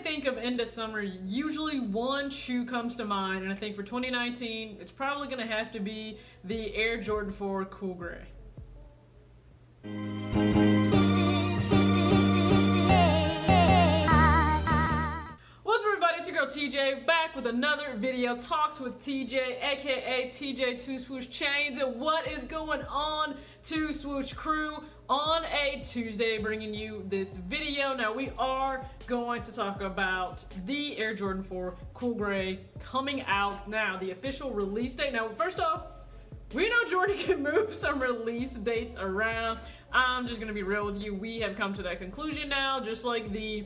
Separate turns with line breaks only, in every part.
think of end of summer, usually one shoe comes to mind, and I think for 2019, it's probably going to have to be the Air Jordan 4 Cool Gray. What's up, everybody? It's your girl TJ, back with another video, Talks with TJ, aka TJ Two Swoosh Chains. And what is going on, Two Swoosh crew? On a Tuesday, bringing you this video. Now, we are going to talk about the Air Jordan 4 Cool Gray coming out now, the official release date. Now, first off, we know Jordan can move some release dates around. I'm just going to be real with you. We have come to that conclusion now, just like the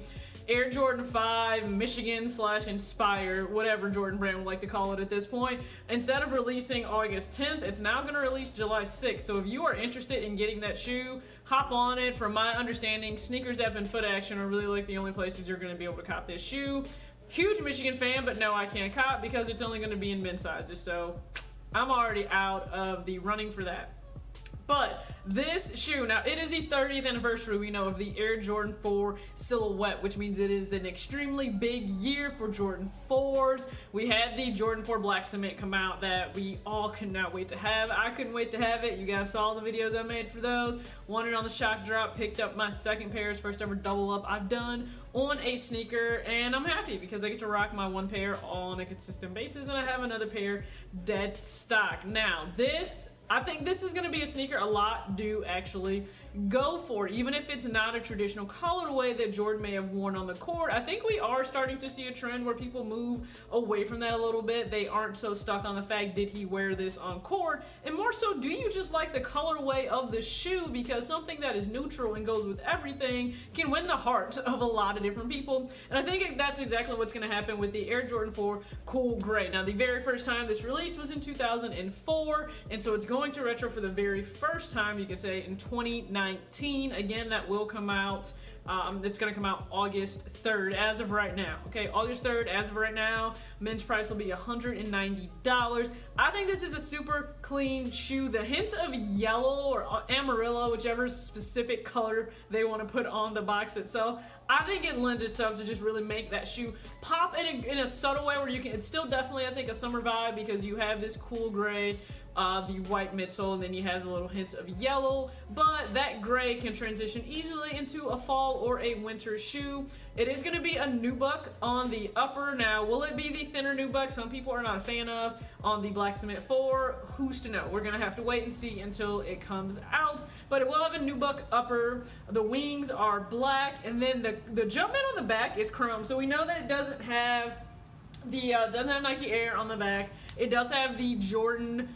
Air Jordan 5 Michigan/Inspire, whatever Jordan brand would like to call it at this point. Instead of releasing August 10th, it's now going to release July 6th. So if you are interested in getting that shoe, hop on it. From my understanding, Sneakers App and Foot Action are really like the only places you're going to be able to cop this shoe. Huge Michigan fan, but no, I can't cop because it's only going to be in men's sizes. So I'm already out of the running for that. But this shoe, now it is the 30th anniversary, we know, of the Air Jordan 4 silhouette, which means it is an extremely big year for Jordan 4s. We had the Jordan 4 Black Cement come out that we all could not wait to have. I couldn't wait to have it. You guys saw the videos I made for those. Wanted on the shock drop, picked up my second pair's first ever double up I've done on a sneaker, and I'm happy because I get to rock my one pair on a consistent basis, and I have another pair dead stock. Now, I think this is going to be a sneaker a lot do actually go for, even if it's not a traditional colorway that Jordan may have worn on the court. I think we are starting to see a trend where people move away from that a little bit. They aren't so stuck on the fact, did he wear this on court? And more so, do you just like the colorway of the shoe? Because something that is neutral and goes with everything can win the hearts of a lot of different people. And I think that's exactly what's going to happen with the Air Jordan 4 Cool Gray. Now, the very first time this released was in 2004, and so it's going to retro for the very first time, you could say, in 2019. Again, that will come out, it's going to come out August 3rd as of right now. Okay, August 3rd as of right now. Men's price will be $190. I think this is a super clean shoe. The hints of yellow or amarillo, whichever specific color they want to put on the box itself, I think it lends itself to just really make that shoe pop in a subtle way where you can, it's still definitely, I think, a summer vibe because you have this cool gray, the white midsole, and then you have the little hints of yellow, but that gray can transition easily into a fall or a winter shoe. It is going to be a nubuck on the upper. Now, will it be the thinner nubuck some people are not a fan of on the Black Cement 4? Who's to know? We're going to have to wait and see until it comes out, but it will have a nubuck upper. The wings are black, and then the Jumpman on the back is chrome, so we know that it doesn't have doesn't have Nike Air on the back. It does have the Jordan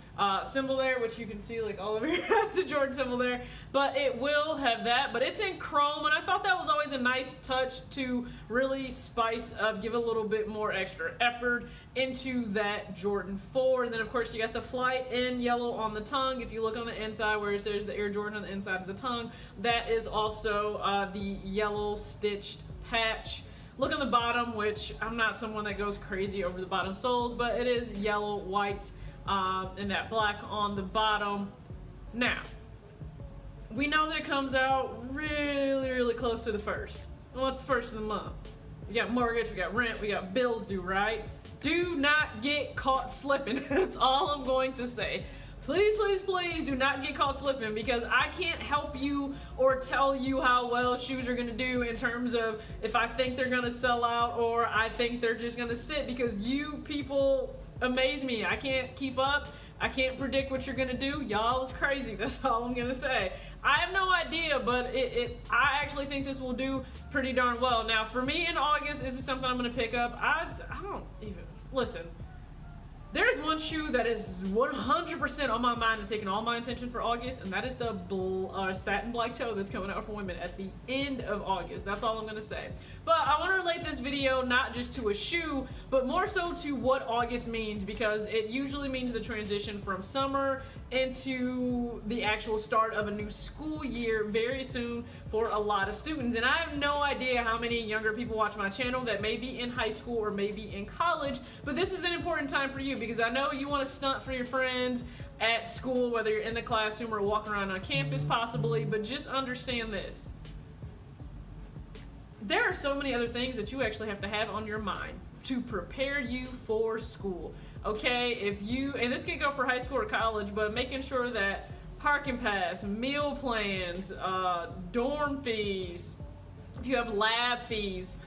symbol there, which you can see, like, all over here has the Jordan symbol there, but it will have that, but it's in chrome, and I thought that was always a nice touch to really spice up, give a little bit more extra effort into that Jordan 4. And then, of course, you got the Flight in yellow on the tongue. If you look on the inside where it says the Air Jordan on the inside of the tongue, that is also the yellow stitched patch. Look on the bottom, which I'm not someone that goes crazy over the bottom soles, but it is yellow, white, and that black on the bottom. Now, we know that it comes out really, really close to the first. Well, it's the first of the month. We got mortgage, we got rent, we got bills due, right? Do not get caught slipping. That's all I'm going to say. Please, please, please do not get caught slipping, because I can't help you or tell you how well shoes are going to do in terms of if I think they're going to sell out or I think they're just going to sit, because you people amaze me. I can't keep up. I can't predict what you're going to do. Y'all is crazy. That's all I'm going to say. I have no idea, but I actually think this will do pretty darn well. Now, for me in August, is this something I'm going to pick up? I don't even, listen. There's one shoe that is 100% on my mind and taking all my attention for August, and that is the satin black toe that's coming out for women at the end of August. That's all I'm going to say. But I want to relate this video not just to a shoe, but more so to what August means, because it usually means the transition from summer into the actual start of a new school year very soon for a lot of students. And I have no idea how many younger people watch my channel that may be in high school or maybe in college, but this is an important time for you, because I know you want to stunt for your friends at school, whether you're in the classroom or walking around on campus possibly, but just understand this. there are so many other things that you actually have to have on your mind to prepare you for school. Okay, if you, and this could go for high school or college, but making sure that parking pass, meal plans, dorm fees, if you have lab fees,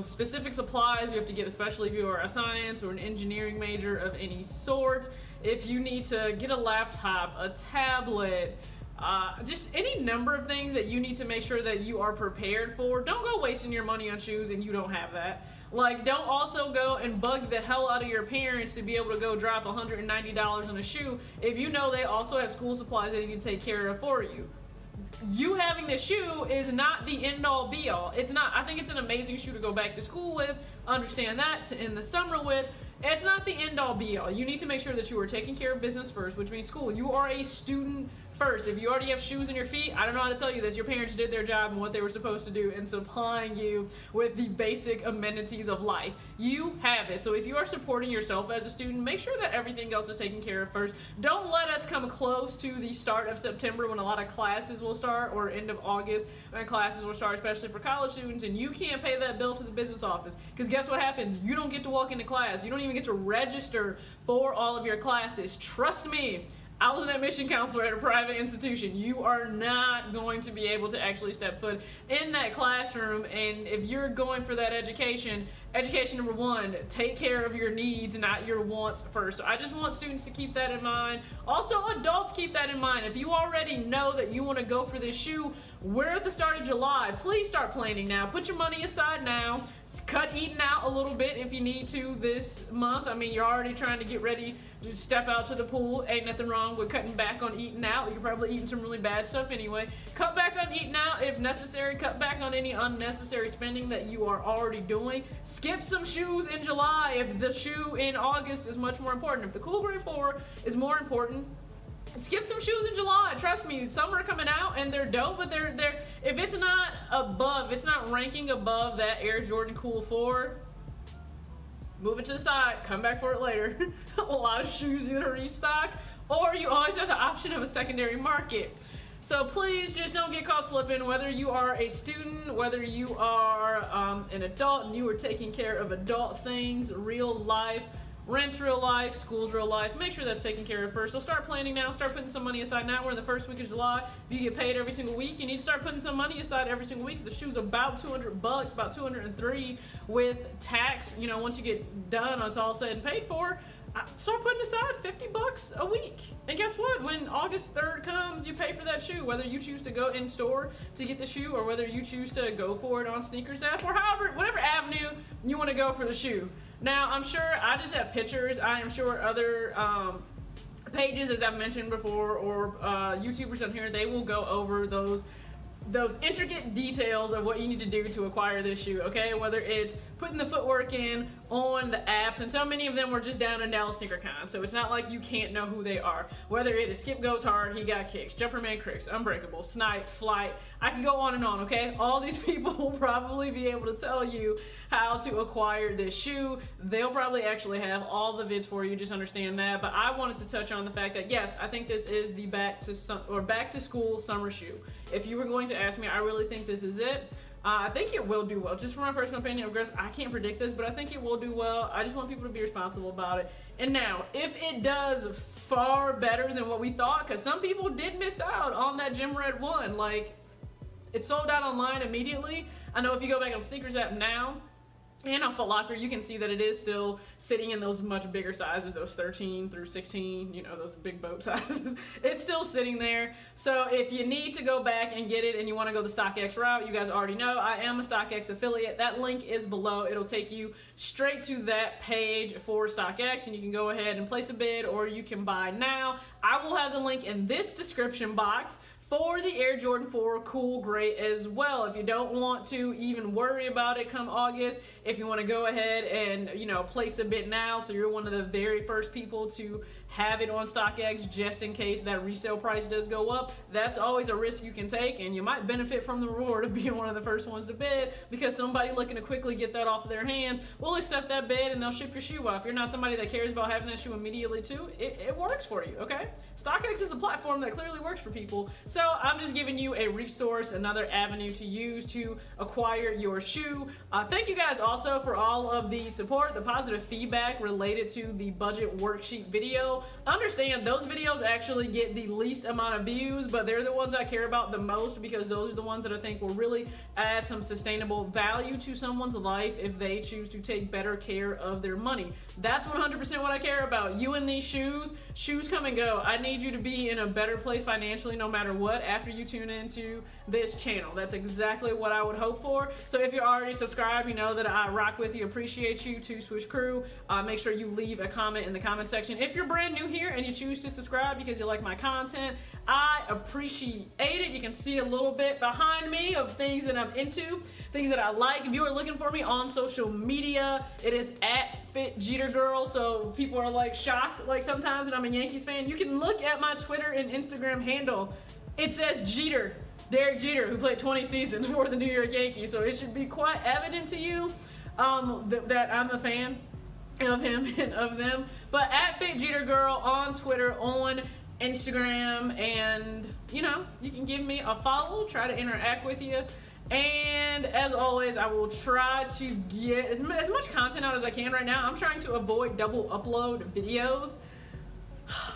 specific supplies you have to get, especially if you are a science or an engineering major of any sort. If you need to get a laptop, a tablet, just any number of things that you need to make sure that you are prepared for. Don't go wasting your money on shoes and you don't have that. Like, don't also go and bug the hell out of your parents to be able to go drop $190 on a shoe if you know they also have school supplies that you can take care of for you. You having the shoe is not the end all be all. It's not. I think it's an amazing shoe to go back to school with, understand that, to end the summer with. It's not the end all be all. You need to make sure that you are taking care of business first, which means school. You are a student first. If you already have shoes in your feet, I don't know how to tell you this. Your parents did their job and what they were supposed to do in supplying you with the basic amenities of life. You have it. So if you are supporting yourself as a student, make sure that everything else is taken care of first. Don't let us come close to the start of September when a lot of classes will start, or end of August when classes will start, especially for college students, and you can't pay that bill to the business office. Because guess what happens? You don't get to walk into class. You don't even get to register for all of your classes. Trust me. I was an admission counselor at a private institution. You are not going to be able to actually step foot in that classroom, and if you're going for that education number one, take care of your needs, not your wants first. So I just want students to keep that in mind. Also, adults, keep that in mind. If you already know that you want to go for this shoe, we're at the start of July. Please start planning now. Put your money aside now. Cut eating out a little bit if you need to this month. I mean, you're already trying to get ready to step out to the pool. Ain't nothing wrong with cutting back on eating out. You're probably eating some really bad stuff anyway. Cut back on eating out if necessary. Cut back on any unnecessary spending that you are already doing. Skip some shoes in July if the shoe in August is much more important. If the Cool Grade 4 is more important, skip some shoes in July. Trust me, some are coming out and they're dope, but they're if it's not above, it's not ranking above that Air Jordan Cool 4, move it to the side, come back for it later. A lot of shoes either restock, or you always have the option of a secondary market. So please just don't get caught slipping, whether you are a student, whether you are an adult and you are taking care of adult things, real life, rent's real life, school's real life. Make sure that's taken care of first. So start planning now. Start putting some money aside now. We're in the first week of July. If you get paid every single week, you need to start putting some money aside every single week. The shoe's about $200, about $203 with tax. You know, once you get done, it's all said and paid for. Start putting aside $50 a week. And guess what? When August 3rd comes, you pay for that shoe, whether you choose to go in store to get the shoe or whether you choose to go for it on Sneakers app, or whatever avenue you want to go for the shoe. Now, I'm sure I just have pictures. I am sure other pages, as I've mentioned before, or YouTubers on here, they will go over those intricate details of what you need to do to acquire this shoe, okay? Whether it's putting the footwork in on the apps, and so many of them were just down in Dallas SneakerCon, so it's not like you can't know who they are. Whether it is Skip Goes Hard, He Got Kicks, Jumperman Cricks, Unbreakable, Snipe, Flight, I can go on and on, okay? All these people will probably be able to tell you how to acquire this shoe. They'll probably actually have all the vids for you, just understand that. But I wanted to touch on the fact that, yes, I think this is the back to school summer shoe. If you were going to ask me, I really think this is it. I think it will do well. Just from my personal opinion, of course, I can't predict this, but I think it will do well. I just want people to be responsible about it. And now, if it does far better than what we thought, because some people did miss out on that Gym Red 1. Like, it sold out online immediately. I know if you go back on Sneakers app now, and on Foot Locker, you can see that it is still sitting in those much bigger sizes, those 13 through 16, you know, those big boat sizes. It's still sitting there. So if you need to go back and get it and you want to go the StockX route, you guys already know I am a StockX affiliate. That link is below. It'll take you straight to that page for StockX, and you can go ahead and place a bid, or you can buy now. I will have the link in this description box for the Air Jordan 4 Cool Grade as well. If you don't want to even worry about it come August, if you want to go ahead and, you know, place a bid now, so you're one of the very first people to have it on StockX just in case that resale price does go up, that's always a risk you can take, and you might benefit from the reward of being one of the first ones to bid, because somebody looking to quickly get that off of their hands will accept that bid and they'll ship your shoe off. If you're not somebody that cares about having that shoe immediately too, it works for you, okay? StockX is a platform that clearly works for people. So I'm just giving you a resource, another avenue to use to acquire your shoe. Thank you guys also for all of the support, the positive feedback related to the budget worksheet video. Understand those videos actually get the least amount of views, but they're the ones I care about the most because those are the ones that I think will really add some sustainable value to someone's life if they choose to take better care of their money. That's 100% what I care about. You and these shoes come and go. I need you to be in a better place financially no matter what after you tune into this channel. That's exactly what I would hope for. So if you're already subscribed, you know that I rock with you, appreciate you, Two Swoosh Crew. Make sure you leave a comment in the comment section. If you're brand new here and you choose to subscribe because you like my content, I appreciate it. You can see a little bit behind me of things that I'm into, things that I like. If you are looking for me on social media, it is at Fit Jeter Girl. So people are like shocked, like sometimes that I'm a Yankees fan. You can look at my Twitter and Instagram handle. It says Jeter, Derek Jeter, who played 20 seasons for the New York Yankees. So it should be quite evident to you that I'm a fan of him and of them. But at Fit Jeter Girl on Twitter, on Instagram, and you know, you can give me a follow, try to interact with you. And as always, I will try to get as much content out as I can right now. I'm trying to avoid double upload videos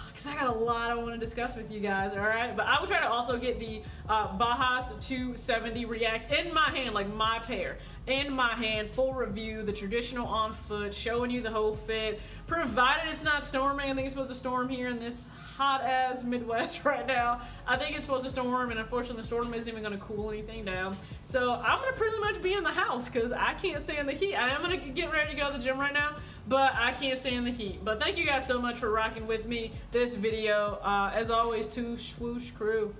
because I got a lot I want to discuss with you guys, all right? But I will try to also get the Bajas 270 React in my hand, like my pair, in my hand, full review, the traditional on foot, showing you the whole fit, provided it's not storming. I think it's supposed to storm here in this hot ass Midwest right now. I think it's supposed to storm, and unfortunately the storm isn't even gonna cool anything down. So I'm gonna pretty much be in the house because I can't stand the heat. I am gonna get ready to go to the gym right now, but I can't stand the heat. But thank you guys so much for rocking with me this video. As always, Two Swoosh Crew.